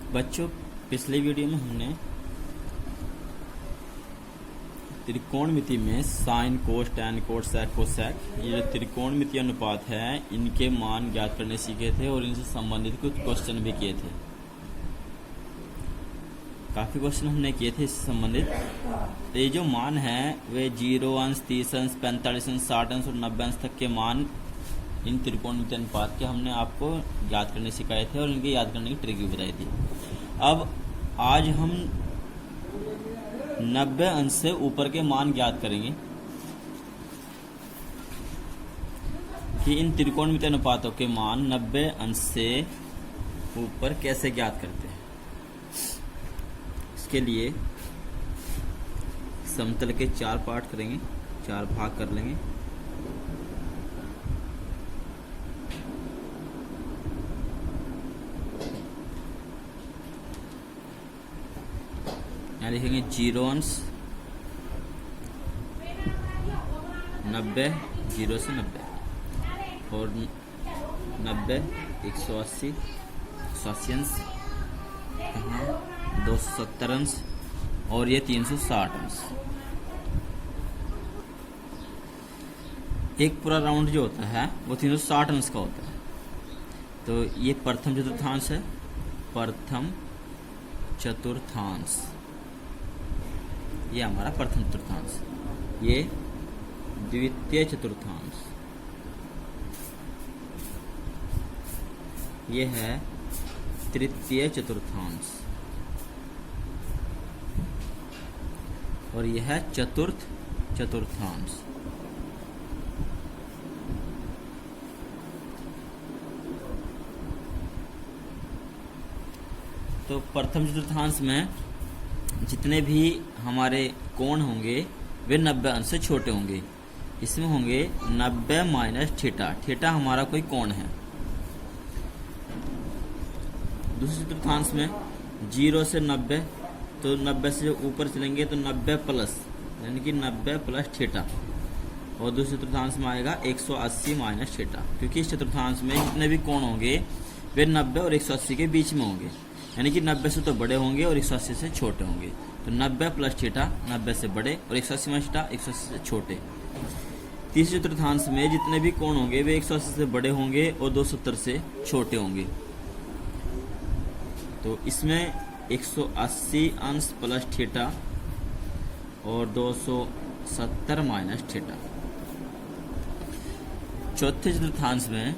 बच्चों, पिछले वीडियो में हमने त्रिकोणमिति में साइन, कोस, टैन, कोसेक, कोसेक, ये जो त्रिकोणमितीय अनुपात है इनके मान ज्ञात करने सीखे थे और इनसे संबंधित कुछ क्वेश्चन भी किए थे। काफी क्वेश्चन हमने किए थे इससे संबंधित। तो ये जो मान है वे 0 अंश, 30 अंश, 45 अंश, 60 अंश और 90 अंश तक के मान इन त्रिकोणमितीय अनुपात के हमने आपको याद करने सिखाए थे और इनके याद करने की ट्रिक भी बताई थी। अब आज हम 90 अंश से ऊपर के मान ज्ञात करेंगे कि इन त्रिकोणमितीय अनुपातों के मान 90 अंश से ऊपर कैसे ज्ञात करते हैं। इसके लिए समतल के 4 पार्ट करेंगे, 4 भाग कर लेंगे। यहाँ लिखेंगे 0 अंश, 90, 0 से 90 और 90, 180, 180 अंश, 270 अंश और ये 360 अंश। एक पूरा राउंड जो होता है वो 360 अंश का होता है। तो ये प्रथम चतुर्थांश है, प्रथम चतुर्थांश, ये हमारा प्रथम चतुर्थांश। ये द्वितीय चतुर्थांश, ये है तृतीय चतुर्थांश और यह है चतुर्थ चतुर्थांश। तो प्रथम चतुर्थांश में जितने भी हमारे कोण होंगे वे 90 अंश से छोटे होंगे। इसमें होंगे 90 माइनस थीटा। थीटा हमारा कोई कोण है। दूसरे चतुर्थांश में 0 से 90, तो 90 से ऊपर चलेंगे तो 90 प्लस, यानी कि 90 प्लस थीटा। और दूसरे चतुर्थांश में आएगा 180 माइनस थीटा, क्योंकि इस चतुर्थांश में जितने भी कोण होंगे वे 90 और 180 के बीच में होंगे, यानी कि 90 से तो बड़े होंगे और 180 से छोटे होंगे। तो 90 प्लस थीटा 90 से बड़े और 180 माइनस थीटा 180 से छोटे। तीसरे चतुर्थांश में जितने भी कोण होंगे वे 180 से बड़े होंगे और 270 से छोटे होंगे। तो इसमें 180 अंश प्लस थीटा और 270 माइनस थीटा। चौथे चतुर्थांश में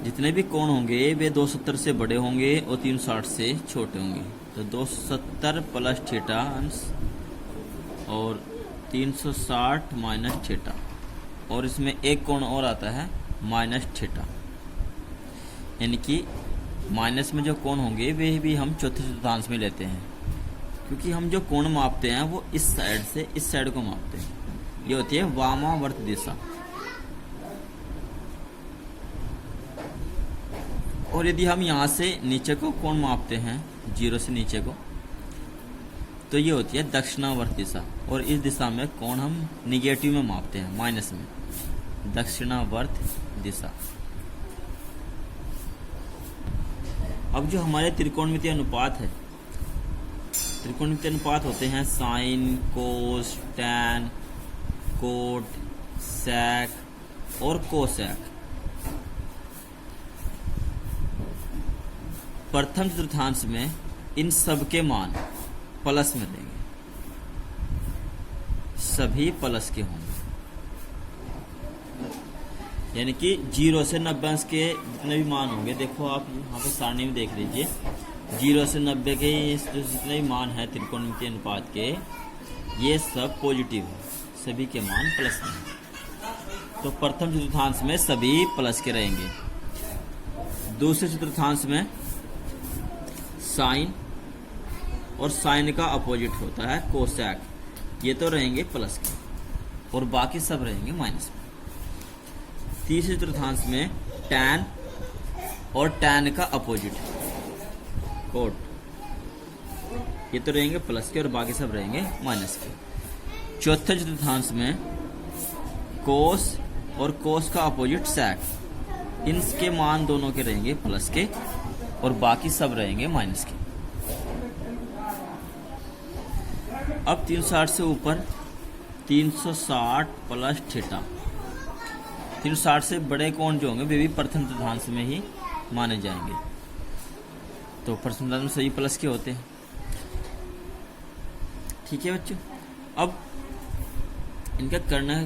जितने भी कोण होंगे वे 270 से बड़े होंगे और 360 से छोटे होंगे। तो 270 प्लस थीटा अंश और 360 माइनस थीटा, और इसमें एक कोण और आता है माइनस थीटा, यानी कि माइनस में जो कोण होंगे वे भी हम चौथे चतुर्थांश में लेते हैं, क्योंकि हम जो कोण मापते हैं वो इस साइड से इस साइड को मापते हैं। ये होती है वामावर्त दिशा। और यदि हम यहाँ से नीचे को कोण मापते हैं, 0 से नीचे को, तो ये होती है दक्षिणावर्त दिशा। और इस दिशा में कोण हम निगेटिव में मापते हैं, माइनस में, दक्षिणावर्त दिशा। अब जो हमारे त्रिकोणमितीय अनुपात है, त्रिकोणमितीय अनुपात होते हैं साइन, कोस, टैन, कोट, सेक और कोसेक। प्रथम चतुर्थांश में इन सब के मान प्लस में देंगे, सभी प्लस के होंगे, यानी कि 0 से 90 अंश के जितने भी मान होंगे, देखो आप यहाँ पे सारणी में देख लीजिए, 0 से 90 के जो जितने भी मान है त्रिकोणमितीय अनुपात के, ये सब पॉजिटिव है, सभी के मान प्लस में हैं। तो प्रथम चतुर्थांश में सभी प्लस के रहेंगे। दूसरे चतुर्थांश में साइन और साइन का अपोजिट होता है कोसेक, ये तो रहेंगे प्लस के और बाकी सब रहेंगे माइनस में। तीसरे चतुर्थांश में टैन और टैन का अपोजिट कोट, ये तो रहेंगे प्लस के और बाकी सब रहेंगे माइनस के। चौथे चतुर्थांश में कोस और कोस का अपोजिट सेक, इनके मान दोनों के रहेंगे प्लस के और बाकी सब रहेंगे माइनस के। अब 360 से ऊपर 360 प्लस थीटा। 360 से बड़े कौन जो होंगे वे भी प्रथम तृतीयांश में ही माने जाएंगे। तो प्रथम तृतीयांश में सभी प्लस के होते हैं। ठीक है बच्चों, अब इनका करना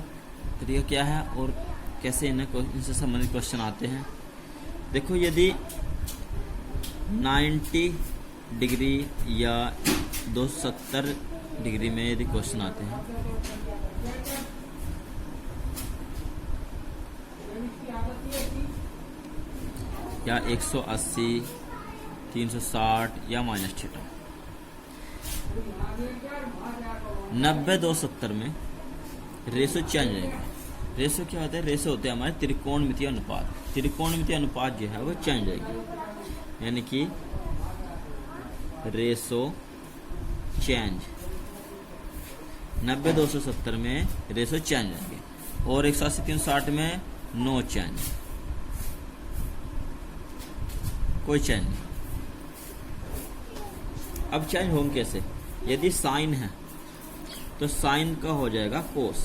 तरीका क्या है और कैसे इनसे संबंधित क्वेश्चन आते हैं। देखो, यदि 90 डिग्री या 270 डिग्री में यदि क्वेश्चन आते हैं, या 180, 360 या माइनस थीटा। 90, 270 में रेशो चेंज रहेगा। रेशो क्या होता है? रेशो होते हैं हमारे त्रिकोणमितीय अनुपात। त्रिकोणमितीय अनुपात जो है वो चेंज रहेगी, यानी कि रेशो चेंज 90, 270 में रेशो चेंज रहेंगे, और 180, 360 में नो चेंज, कोई चेंज नहीं। अब चेंज होंगे कैसे? यदि साइन है तो साइन का हो जाएगा कोस।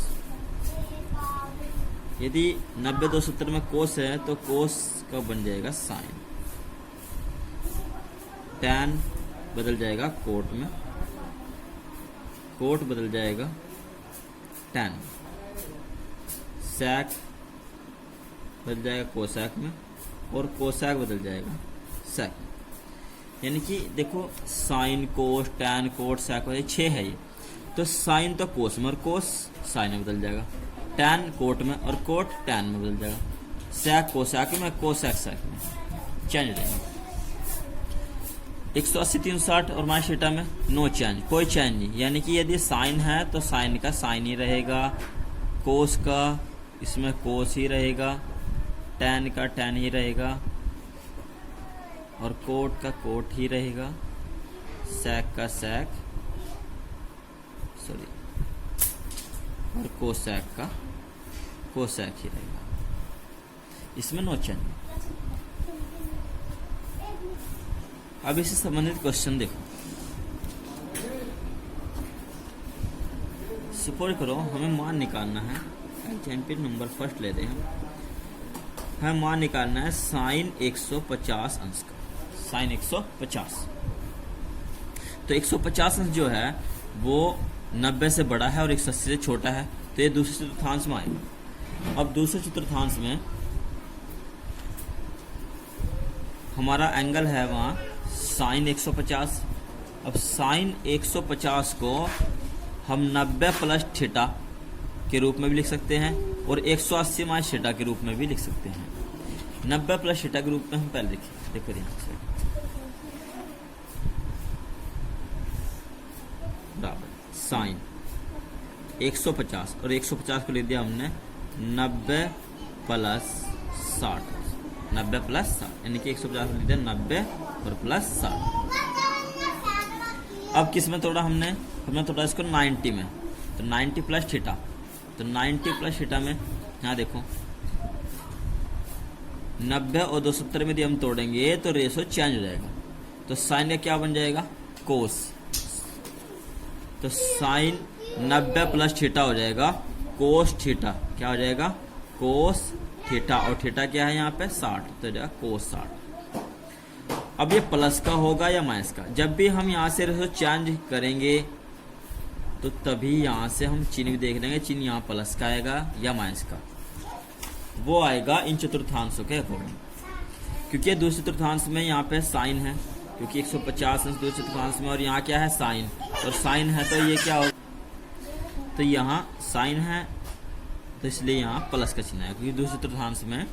यदि 90, 270 में कोस है तो कोस का बन जाएगा साइन। टैन बदल जाएगा कोट में, कोट बदल जाएगा टैन, सैक बदल जाएगा कोसैक में, और कोसैक बदल जाएगा सैक। यानी कि देखो, साइन, कोस, टैन, कोट, सैक, 6 है ये। तो साइन तो कोस में और कोस साइन में बदल जाएगा, टैन कोट में और कोट टैन में बदल जाएगा, सैक कोसैक में, कोसैक सैक में, चेंज रहेगा। 180, 360 और माइनस थीटा में नो चेंज, कोई चेंज नहीं। यानी कि यदि साइन है तो साइन का साइन ही रहेगा, कोस का इसमें कोस ही रहेगा, टैन का टैन ही रहेगा, और कोट का कोट ही रहेगा, सैक का सैक, सॉरी, और कोसैक का कोसैक ही रहेगा, इसमें नो चेंज। अब इससे संबंधित क्वेश्चन देखो। सपोज करो हमें मान निकालना है, एग्जाम्पल नंबर फर्स्ट लेते हैं, हमें मान निकालना है साइन 150 अंश का, साइन 150। तो 150 अंश जो है वो 90 से बड़ा है और 180 से छोटा है, तो ये दूसरे चतुर्थांश में आएगा। अब दूसरे चतुर्थांश में हमारा एंगल है वहाँ साइन 150। अब साइन 150 को हम 90 प्लस थीटा के रूप में भी लिख सकते हैं और 180 माइनस थीटा के रूप में भी लिख सकते हैं। 90 प्लस थीटा के रूप में हम पहले लिखिए, देखो यहाँ से बराबर साइन 150 और 150 को लिख दिया हमने 90 प्लस 60, 90 प्लस 60, यानी कि 150 को लिख दिया 90 और प्लस 60। अब किस में तोड़ा हमने तोड़ा इसको 90 में, तो 90 प्लस थीटा, तो 90 प्लस थीटा में यहाँ देखो 90 और 270 में यदि हम तोड़ेंगे तो रेशो चेंज हो जाएगा। तो साइन का क्या बन जाएगा? कोस। तो साइन 90 प्लस थीटा हो जाएगा कोस थीटा। क्या हो जाएगा? Cos theta. और थीटा क्या है यहाँ पे? 60, तो हो जाएगा कोस 60। अब ये प्लस का होगा या माइनस का? जब भी हम यहाँ से रेशो चेंज करेंगे तो तभी यहाँ से हम चिन्ह भी देख लेंगे, चिन्ह यहाँ प्लस का आएगा या माइनस का, वो आएगा इन चतुर्थांशों के अकॉर्डिंग। क्योंकि दूसरे चतुर्थांश में यहाँ पे साइन है, क्योंकि 150 अंश दूसरे चतुर्थांश में, और यहाँ क्या है? साइन। और साइन है तो ये क्या होगा? तो यहाँ साइन है तो इसलिए यहाँ प्लस का चिन्ह है, क्योंकि दूसरे चतुर्थांश में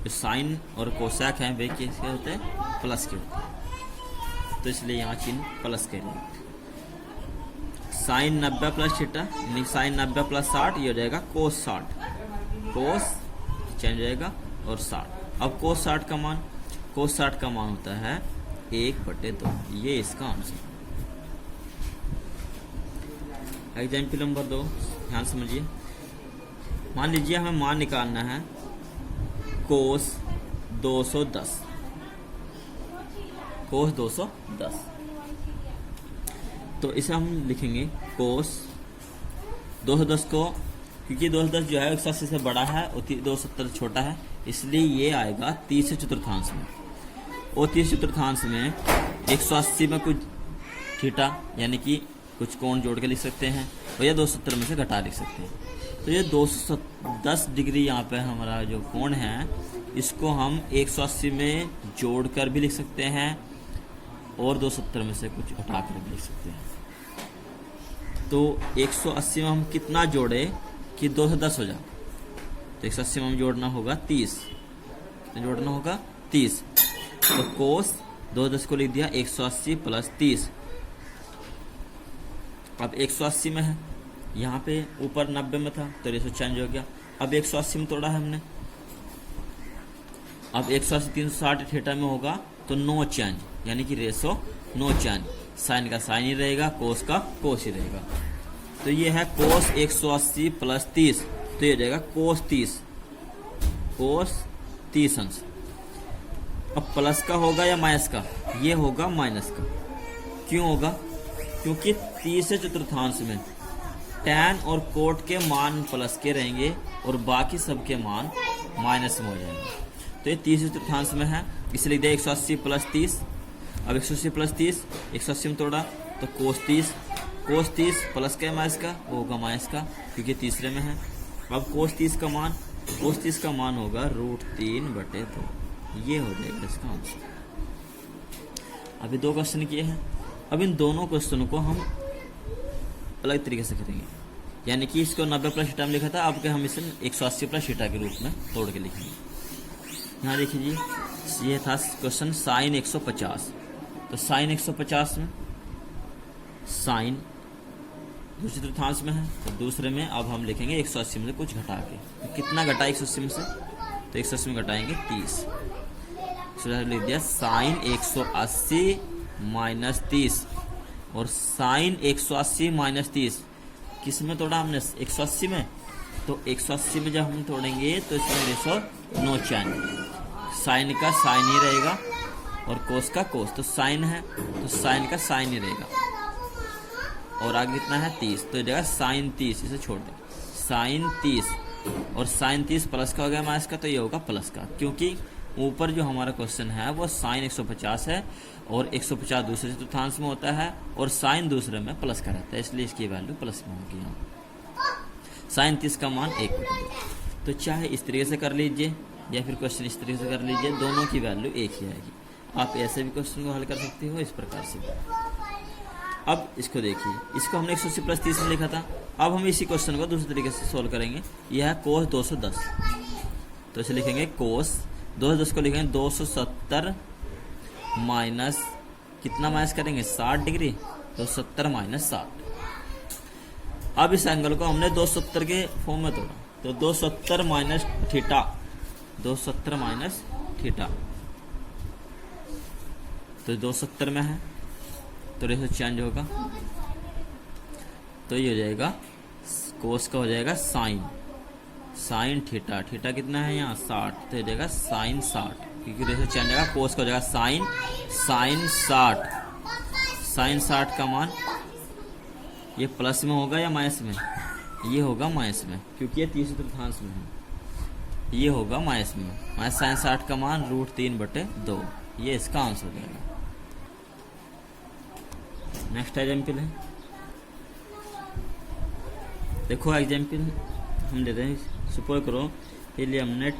जो साइन और कोसैक है वे किसके होते हैं? प्लस के होते हैं, तो इसलिए यहाँ चिन्ह प्लस के लिए। साइन 90 प्लस थीटा, यानी साइन 90 प्लस 60, ये हो जाएगा कोस 60। कोस चेंज हो जाएगा और 60। अब कोस 60 का मान, कोस 60 का मान होता है 1/2। ये इसका आंसर। एग्जाम्पल नंबर 2 ध्यान समझिए। मान लीजिए हमें मान निकालना है कोस 210। कोस 210। तो इसे हम लिखेंगे कोस 210 को, क्योंकि 210 जो है 180 से बड़ा है और 270 छोटा है, इसलिए ये आएगा 30 चतुर्थांश में। और 30 चतुर्थांश में 180 में कुछ थीटा यानी कि कुछ कोण जोड़ के लिख सकते हैं, और या 270 में से घटा लिख सकते हैं। तो ये 210 डिग्री यहाँ पे हमारा जो कोण है, इसको हम 180 में जोड़कर भी लिख सकते हैं और 270 में से कुछ घटा कर भी लिख सकते हैं। तो 180 में हम कितना जोड़े कि 210 हो जाए, तो 180 में हम जोड़ना होगा 30, जोड़ना होगा 30। तो कोस 210 को लिख दिया 180 प्लस 30। अब 180 में है, यहाँ पे ऊपर 90 में था तो रेशो चेंज हो गया। अब 180 में तोड़ा है हमने, अब 180 360 थीटा में होगा तो नो चेंज, यानी कि रेशो नो चेंज। साइन का साइन ही रहेगा, कोस का कोस ही रहेगा। तो ये है कोस 180 प्लस 30, तो ये हो जाएगा कोस 30, कोस 30 अंश। अब प्लस का होगा या माइनस का, ये होगा माइनस का। क्यों होगा, क्योंकि 30 चतुर्थांश में tan और कोट के मान प्लस के रहेंगे और बाकी सब के मान माइनस में हो जाएंगे। तो ये 30 चतुर्थांश में है, इसलिए दिया 180 प्लस 30। अब 180 प्लस 30 180 में तोड़ा तो कोस 30, कोस 30 प्लस का माइनस का, वो होगा माइनस का क्योंकि तीसरे में है। अब कोस 30 का मान, कोस 30 का मान होगा √3/2, ये हो जाएगा इसका आंसर। अभी 2 क्वेश्चन किए हैं, अब इन दोनों क्वेश्चनों को हम अलग तरीके से करेंगे, यानी कि इसको 90 प्लस थीटा में लिखा था, अब के हम इसे 180 प्लस थीटा के रूप में तोड़ के लिखेंगे। यहाँ देखिए जी, ये था क्वेश्चन साइन 150। तो साइन 150 में साइन दूसरे चतुर्थांश में है, तो दूसरे में अब हम लिखेंगे 180 में से कुछ घटा के। तो कितना घटा 180 में से, तो 180 में घटाएंगे 30, लिख दिया साइन 180 माइनस 30। और साइन 180 माइनस 30 किस में तोड़ा हमने, 180 में। तो 180 में जब हम तोड़ेंगे तो इसमें रेशो नो चेंज, साइन का साइन ही रहेगा और कोस का कोस। तो साइन है तो साइन का साइन ही रहेगा, और आगे कितना है 30, तो जगह साइन 30, इसे छोड़ दें साइन 30। और साइन 30 प्लस का हो गया माइनस का, तो ये होगा प्लस का, क्योंकि ऊपर जो हमारा क्वेश्चन है वो साइन 150 है और 150 दूसरे चतुर्थांश में होता है और साइन दूसरे में प्लस का रहता है, इसलिए इसकी वैल्यू प्लस में होगी। यहाँ साइन 30 का मान 1/2। तो चाहे इस तरीके से कर लीजिए या फिर क्वेश्चन इस तरीके से कर लीजिए, दोनों की वैल्यू एक ही आएगी। आप ऐसे भी क्वेश्चन को हल कर सकते हो, इस प्रकार से। अब इसको देखिए, इसको हमने 180 प्लस 30 में लिखा था, अब हम इसी क्वेश्चन को दूसरे तरीके से सोल्व करेंगे। यह है कोस 210, तो इसे लिखेंगे कोस 210 को लिखेंगे 270 माइनस कितना माइनस करेंगे 60 डिग्री, तो 70 माइनस 60। अब इस एंगल को हमने 270 के फॉर्म में तोड़ा, तो 270 माइनस थीटा, 270 माइनस थीटा, तो 270 में है तो रेशो चेंज होगा, तो ये हो जाएगा कोस का हो जाएगा साइन, साइन थीटा, थीटा कितना है यहाँ 60, तो हो जाएगा साइन 60, क्योंकि रेशो चेंज होगा। कोस का हो जाएगा साइन, साइन 60, साइन 60 का मान ये प्लस में होगा या माइनस में, ये होगा माइनस में, क्योंकि ये 30 चतुर्थांश में है, ये होगा माइनस में। माइनस साइन 60 का मान √3/2, ये इसका आंसर हो जाएगा। नेक्स्ट एग्जाम्पल है, देखो एग्जाम्पल हम दे रहे हैं, सुपोज करो ये लिए हमने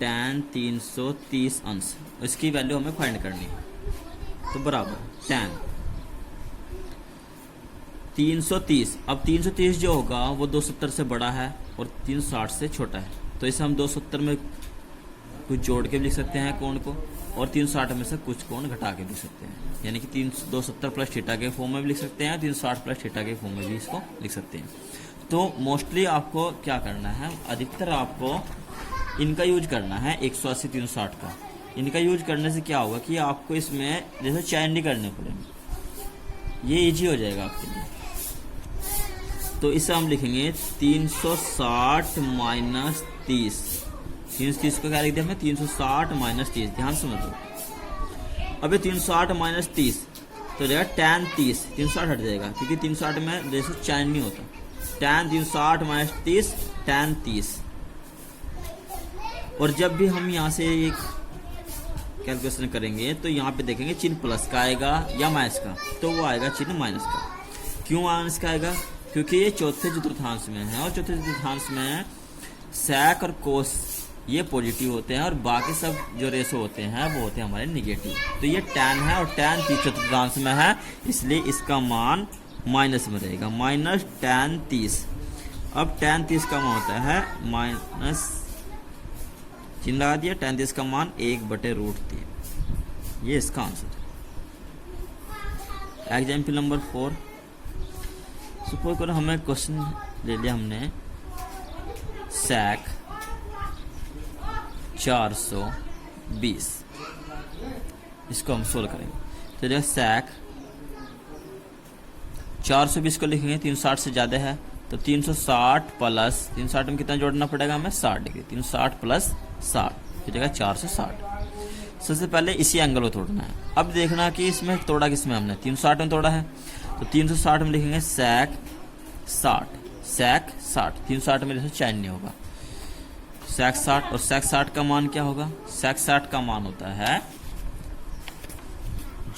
tan 330 अंश, इसकी वैल्यू हमें फाइंड करनी है। तो बराबर tan 330, अब 330 जो होगा वो 270 से बड़ा है और 360 से छोटा है, तो इसे हम 270 में कुछ जोड़ के भी लिख सकते हैं कोण को, और 360 में से कुछ कोण घटा के लिख सकते हैं, यानी कि 270 प्लस थीटा के फॉर्म में भी लिख सकते हैं, 360 प्लस थीटा के फॉर्म में भी इसको लिख सकते हैं। तो मोस्टली आपको क्या करना है, अधिकतर आपको इनका यूज करना है 180 360 का। इनका यूज करने से क्या होगा कि आपको इसमें जैसे चेंज नहीं करने पड़ेंगे, ये इजी हो जाएगा आपके लिए। तो इसे हम लिखेंगे 360 माइनस 30, 330 को क्या लिख दिया हमने 360 माइनस 30, ध्यान समझो। अब ये 308 माइनस 30 तो हो जाएगा tan 30, 308 हट जाएगा क्योंकि 308 में जैसे चैन नहीं होता। tan 308 minus 30 tan 30। और जब भी हम यहाँ से एक कैलकुलेशन करेंगे तो यहाँ पे देखेंगे चिन्ह प्लस का आएगा या माइनस का, तो वो आएगा चिन्ह माइनस का। क्यों माइनस का आएगा? क्योंकि ये चौथे चतुर्थांश में है और चौथे चतुर्थांश में sec और cos ये पॉजिटिव होते हैं और बाकी सब जो रेशो होते हैं वो होते हैं हमारे निगेटिव। तो ये tan है और tan 30 चतुर्थांश में है, इसलिए इसका मान माइनस में रहेगा, माइनस tan 30। अब tan 30 का मान होता है माइनस, चिन्ह लगा दिया, tan 30 का मान 1/√3। ये इसका आंसर है। एग्जाम्पल नंबर 4, सपोज करो हमें क्वेश्चन ले लिया हमने sec 420, इसको हम सोल्व करेंगे। तो देखो sec 420 को लिखेंगे, 360 से ज़्यादा है तो 360 प्लस 360 में कितना जोड़ना पड़ेगा हमें 60 डिग्री, 360 प्लस 60 हो जाएगा 460। सबसे पहले इसी एंगल को तोड़ना है। अब देखना कि इसमें तोड़ा किसमें हमने 360 में तोड़ा है, तो 360 में लिखेंगे sec 60, sec 60, 360 में जैसे चैन नहीं होगा, sec 60। और sec 60 का मान क्या होगा? sec 60 का मान होता है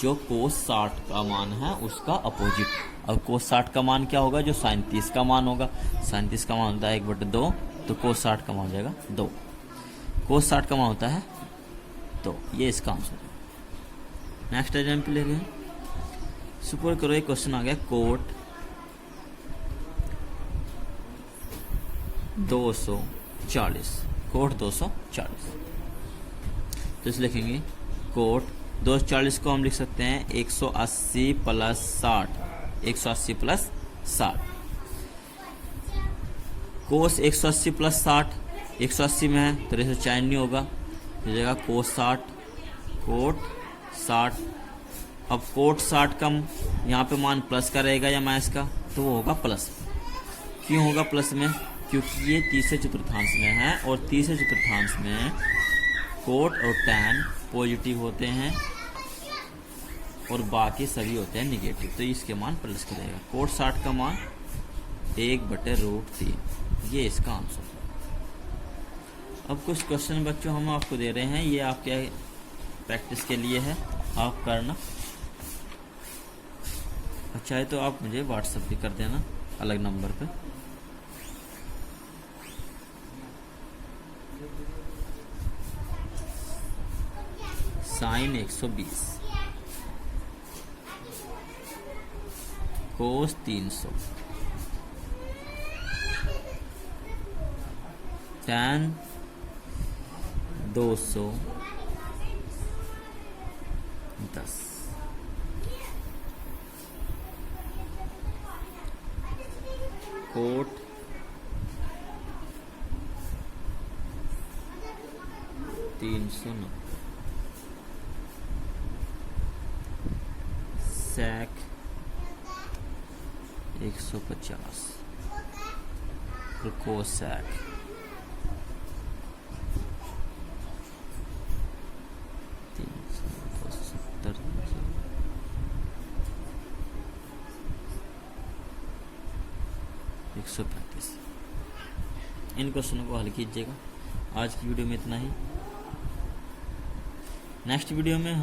जो cos 60 का मान है उसका अपोजिट। अब cos 60 का मान क्या होगा? जो sin 30 का मान होगा। sin 30 का मान होता है 1/2, तो cos 60 का मान हो जाएगा 2। cos 60 का मान होता है 2। ये इसका आंसर है। नेक्स्ट एग्जाम्पल ले रहे हैं। सुपर करो एक क्वेश्चन आ गया कोट 240, कोट 240। तो इसे लिखेंगे कोट 240 को हम लिख सकते हैं 180 प्लस 60, 180 प्लस 60। कोस 180 प्लस 60, 180 में है तो रेशो चैन नहीं होगा, हो जाएगा कोस 60, कोट 60। अब कोट 60 का यहाँ पे मान प्लस का रहेगा या माइनस का, तो वो होगा प्लस। क्यों होगा प्लस में? क्योंकि ये तीसरे चतुर्थांश में है और तीसरे चतुर्थांश में कोट और टैन पॉजिटिव होते हैं और बाकी सभी होते हैं निगेटिव, तो इसके मान प्लस का रहेगा। कोट 60 का मान 1/√3, ये इसका आंसर है। अब कुछ क्वेश्चन बच्चों हम आपको दे रहे हैं, ये आपके प्रैक्टिस के लिए है, आप करना। अच्छा है तो आप मुझे व्हाट्सएप भी कर देना अलग नंबर पे। साइन 120, कोस 300, टैन 210, कोट 390, sec 150 और कोसेक 370, 135। इन क्वेश्चनों को हल कीजिएगा। आज की वीडियो में इतना ही। नेक्स्ट वीडियो में